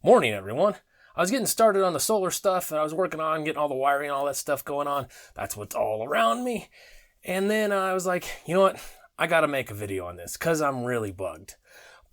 Morning, everyone. I was getting started on the solar stuff, and I was working on getting all the wiring and all that stuff going on. That's what's all around me. And then I was like, you know what? I gotta make a video on this, because I'm really bugged.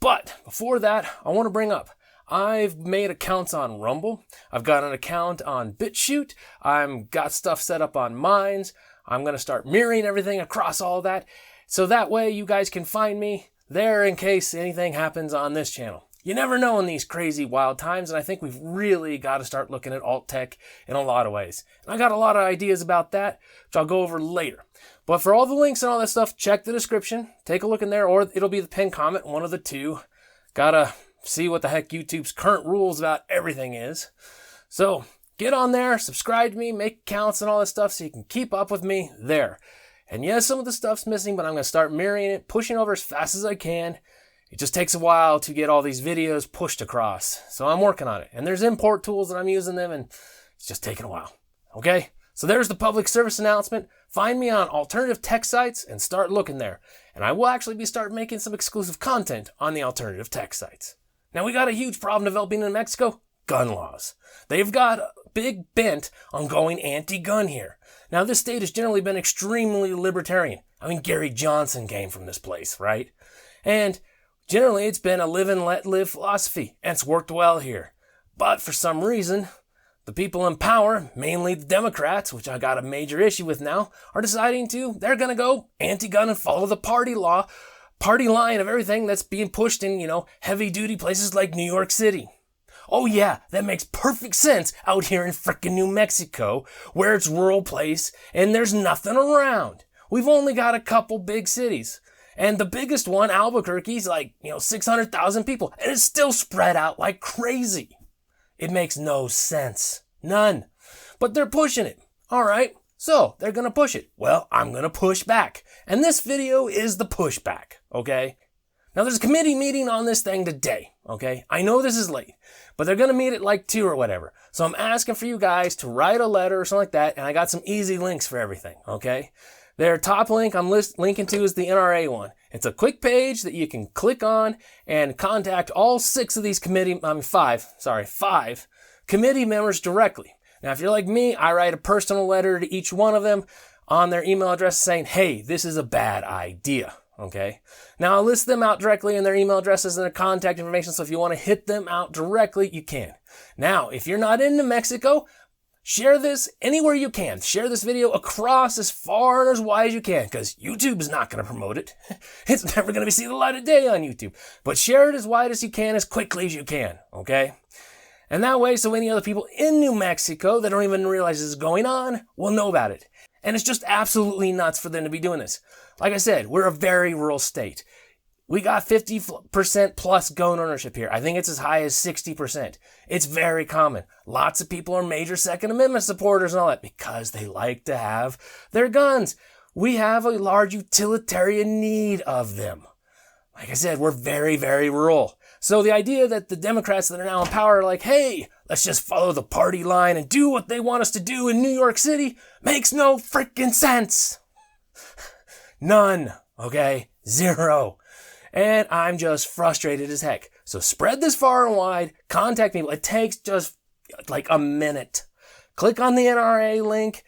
But before that, I want to bring up, I've made accounts on Rumble. I've got an account on BitChute. I've got stuff set up on Minds. I'm going to start mirroring everything across all that. So that way you guys can find me there in case anything happens on this channel. You never know in these crazy wild times, and I think we've really got to start looking at alt tech in a lot of ways. And I got a lot of ideas about that, which I'll go over later. But for all the links and all that stuff, check the description. Take a look in there, or it'll be the pinned comment, one of the two. Gotta see what the heck YouTube's current rules about everything is. So get on there, subscribe to me, make accounts and all that stuff so you can keep up with me there. And yes, some of the stuff's missing, but I'm going to start mirroring it, pushing over as fast as I can. It just takes a while to get all these videos pushed across. So I'm working on it. And there's import tools and I'm using them, and it's just taking a while. Okay? So there's the public service announcement. Find me on alternative tech sites and start looking there. And I will actually start making some exclusive content on the alternative tech sites. Now, we got a huge problem developing in Mexico. Gun laws. They've got a big bent on going anti-gun here. Now, this state has generally been extremely libertarian. I mean, Gary Johnson came from this place, right? And generally, it's been a live and let live philosophy, and it's worked well here. But for some reason, the people in power, mainly the Democrats, which I got a major issue with now, are deciding they're going to go anti-gun and follow the party line of everything that's being pushed in, heavy-duty places like New York City. Oh yeah, that makes perfect sense out here in frickin' New Mexico, where it's a rural place and there's nothing around. We've only got a couple big cities. And the biggest one, Albuquerque's 600,000 people, and it's still spread out like crazy. It makes no sense. None. But they're pushing it. All right. So they're going to push it. Well, I'm going to push back. And this video is the pushback. Okay. Now there's a committee meeting on this thing today. Okay. I know this is late, but they're going to meet at like 2 or whatever. So I'm asking for you guys to write a letter or something like that. And I got some easy links for everything. Okay. Their top link I'm linking to is the NRA one. It's a quick page that you can click on and contact all 6 of these five committee members directly. Now, if you're like me, I write a personal letter to each one of them on their email address saying, hey, this is a bad idea. Okay. Now, I'll list them out directly in their email addresses and their contact information. So if you want to hit them out directly, you can. Now, if you're not in New Mexico, share this anywhere you can. Share this video across as far and as wide as you can, because YouTube is not going to promote it. It's never going to see the light of day on YouTube. But share it as wide as you can, as quickly as you can, okay? And that way, so any other people in New Mexico that don't even realize this is going on will know about it. And it's just absolutely nuts for them to be doing this. Like I said, we're a very rural state. We got 50% plus gun ownership here. I think it's as high as 60%. It's very common. Lots of people are major Second Amendment supporters and all that because they like to have their guns. We have a large utilitarian need of them. Like I said, we're very, very rural. So the idea that the Democrats that are now in power are like, hey, let's just follow the party line and do what they want us to do in New York City makes no freaking sense. None. Okay? Zero. And I'm just frustrated as heck. So spread this far and wide. Contact me. It takes just like a minute. Click on the NRA link.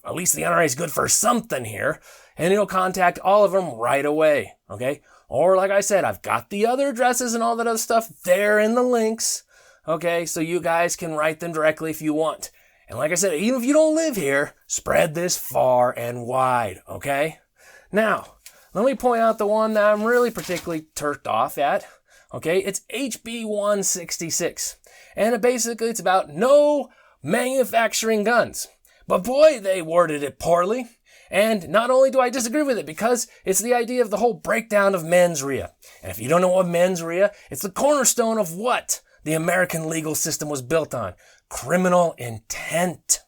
At least the NRA is good for something here. And it'll contact all of them right away. Okay? Or like I said, I've got the other addresses and all that other stuff there in the links. Okay? So you guys can write them directly if you want. And like I said, even if you don't live here, spread this far and wide. Okay? Now, let me point out the one that I'm really particularly turked off at. Okay, it's HB 166. And basically it's about no manufacturing guns. But boy, they worded it poorly. And not only do I disagree with it, because it's the idea of the whole breakdown of mens rea. And if you don't know what mens rea, it's the cornerstone of what the American legal system was built on. Criminal intent.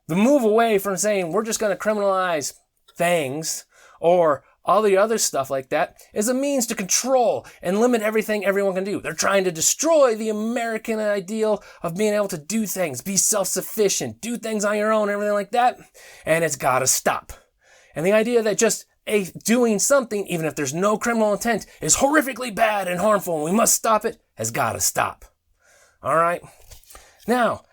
The move away from saying we're just going to criminalize things or all the other stuff like that is a means to control and limit everything everyone can do. They're trying to destroy the American ideal of being able to do things, be self-sufficient, do things on your own, everything like that. And it's got to stop. And the idea that just doing something, even if there's no criminal intent, is horrifically bad and harmful and we must stop it, has got to stop. All right. Now,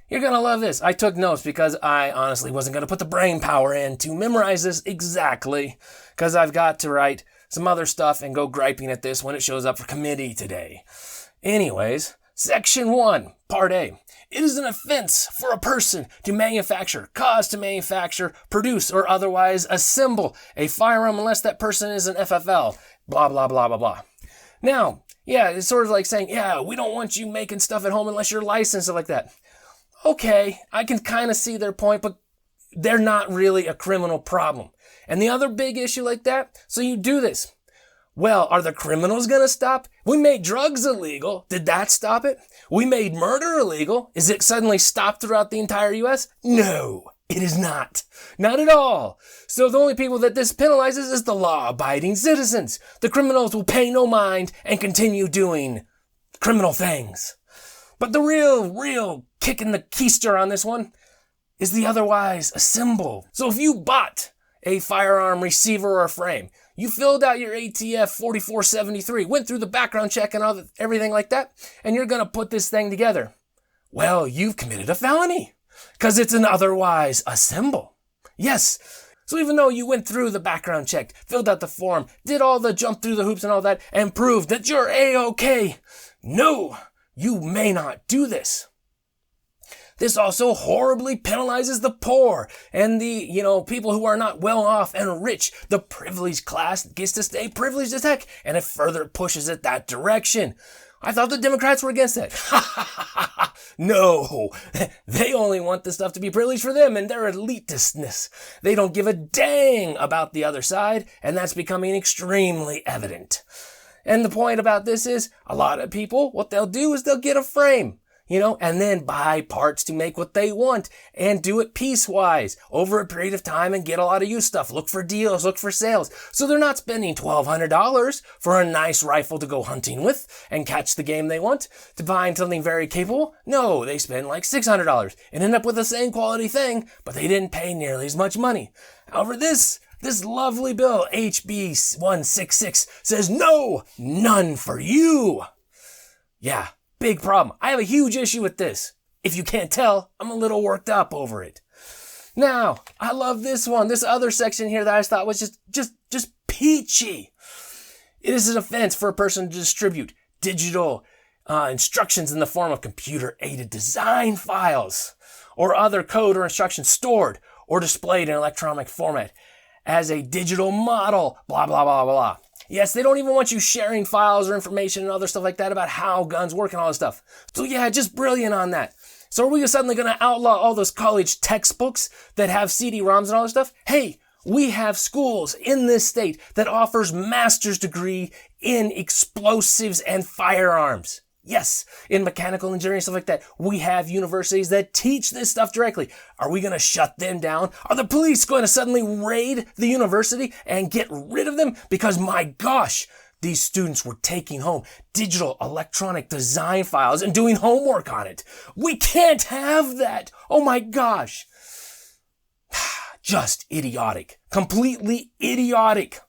you're going to love this. I took notes because I honestly wasn't going to put the brain power in to memorize this exactly, because I've got to write some other stuff and go griping at this when it shows up for committee today. Anyways, Section 1, Part A. It is an offense for a person to manufacture, cause to manufacture, produce, or otherwise assemble a firearm unless that person is an FFL. Blah, blah, blah, blah, blah. Now, yeah, it's sort of like saying, yeah, we don't want you making stuff at home unless you're licensed or like that. Okay, I can kind of see their point, but they're not really a criminal problem. And the other big issue like that, so you do this. Well, are the criminals going to stop? We made drugs illegal. Did that stop it? We made murder illegal. Is it suddenly stopped throughout the entire U.S.? No, it is not. Not at all. So the only people that this penalizes is the law-abiding citizens. The criminals will pay no mind and continue doing criminal things. But the real kick in the keister on this one is the otherwise assemble. So if you bought a firearm receiver or frame, you filled out your ATF 4473, went through the background check and everything like that, and you're going to put this thing together. Well, you've committed a felony because it's an otherwise assemble. Yes. So even though you went through the background check, filled out the form, did all the jump through the hoops and all that, and proved that you're A-OK, no, you may not do this. This also horribly penalizes the poor and the, people who are not well off and rich. The privileged class gets to stay privileged as heck, and it further pushes it that direction. I thought the Democrats were against that. No, they only want this stuff to be privileged for them and their elitistness. They don't give a dang about the other side, and that's becoming extremely evident. And the point about this is, a lot of people, what they'll do is they'll get a frame, and then buy parts to make what they want and do it piecewise over a period of time and get a lot of used stuff. Look for deals, look for sales. So they're not spending $1,200 for a nice rifle to go hunting with and catch the game they want to find something very capable. No, they spend like $600 and end up with the same quality thing, but they didn't pay nearly as much money. However, this lovely bill, HB 166, says no, none for you. Yeah. Big problem. I have a huge issue with this. If you can't tell, I'm a little worked up over it. Now, I love this one. This other section here that I thought was just peachy. It is an offense for a person to distribute digital instructions in the form of computer-aided design files or other code or instructions stored or displayed in electronic format as a digital model, blah, blah, blah, blah, blah. Yes, they don't even want you sharing files or information and other stuff like that about how guns work and all this stuff. So yeah, just brilliant on that. So are we suddenly going to outlaw all those college textbooks that have CD-ROMs and all this stuff? Hey, we have schools in this state that offers master's degree in explosives and firearms. Yes, in mechanical engineering, stuff like that. We have universities that teach this stuff directly. Are we going to shut them down? Are the police going to suddenly raid the university and get rid of them? Because my gosh, these students were taking home digital electronic design files and doing homework on it. We can't have that. Oh my gosh. Just idiotic. Completely idiotic.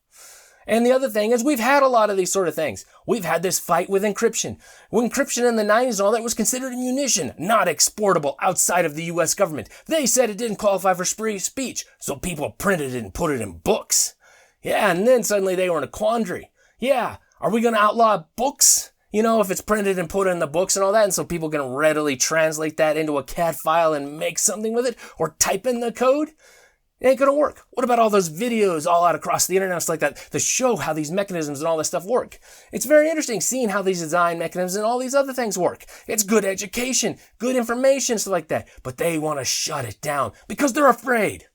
And the other thing is we've had a lot of these sort of things. We've had this fight with encryption. When encryption in the 90s and all that was considered a munition, not exportable outside of the U.S. government. They said it didn't qualify for free speech, so people printed it and put it in books. Yeah, and then suddenly they were in a quandary. Yeah, are we going to outlaw books? If it's printed and put in the books and all that, and so people can readily translate that into a CAD file and make something with it, or type in the code? It ain't gonna work. What about all those videos all out across the internet and stuff like that to show how these mechanisms and all this stuff work? It's very interesting seeing how these design mechanisms and all these other things work. It's good education, good information, stuff like that. But they want to shut it down because they're afraid.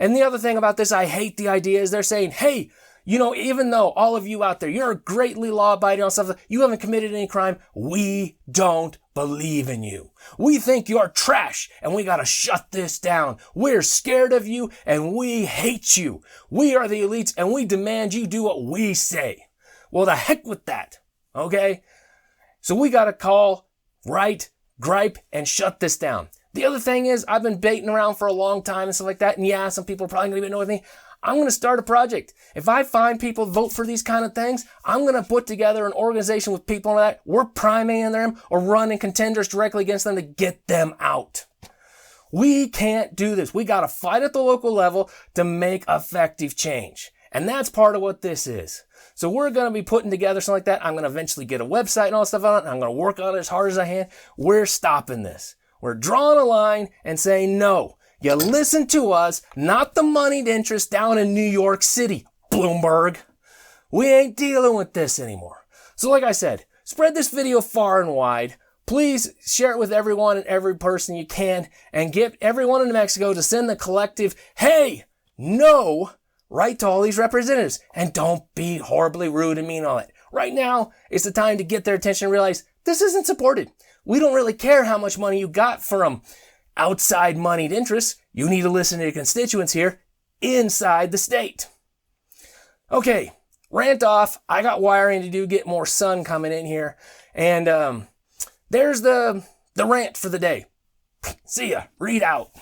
And the other thing about this, I hate the idea, is they're saying, hey, even though all of you out there, you're greatly law-abiding on stuff, you haven't committed any crime, we don't believe in you. We think you're trash, and we gotta shut this down. We're scared of you, and we hate you. We are the elites, and we demand you do what we say. Well, the heck with that, okay? So we gotta call, write, gripe, and shut this down. The other thing is, I've been baiting around for a long time and stuff like that, and yeah, some people are probably gonna be annoyed with me. I'm going to start a project. If I find people vote for these kind of things, I'm going to put together an organization with people on that. We're priming them or running contenders directly against them to get them out. We can't do this. We got to fight at the local level to make effective change. And that's part of what this is. So we're going to be putting together something like that. I'm going to eventually get a website and all that stuff on it. And I'm going to work on it as hard as I can. We're stopping this. We're drawing a line and saying, no, you listen to us, not the moneyed interest down in New York City, Bloomberg. We ain't dealing with this anymore. So like I said, spread this video far and wide. Please share it with everyone and every person you can and get everyone in New Mexico to send the collective, hey, no, right to all these representatives. And don't be horribly rude and mean all that. Right now, it's the time to get their attention and realize this isn't supported. We don't really care how much money you got from outside moneyed interests. You need to listen to your constituents here inside the state. Okay, rant off. I got wiring to do, get more sun coming in here. And there's the rant for the day. See ya. Read out.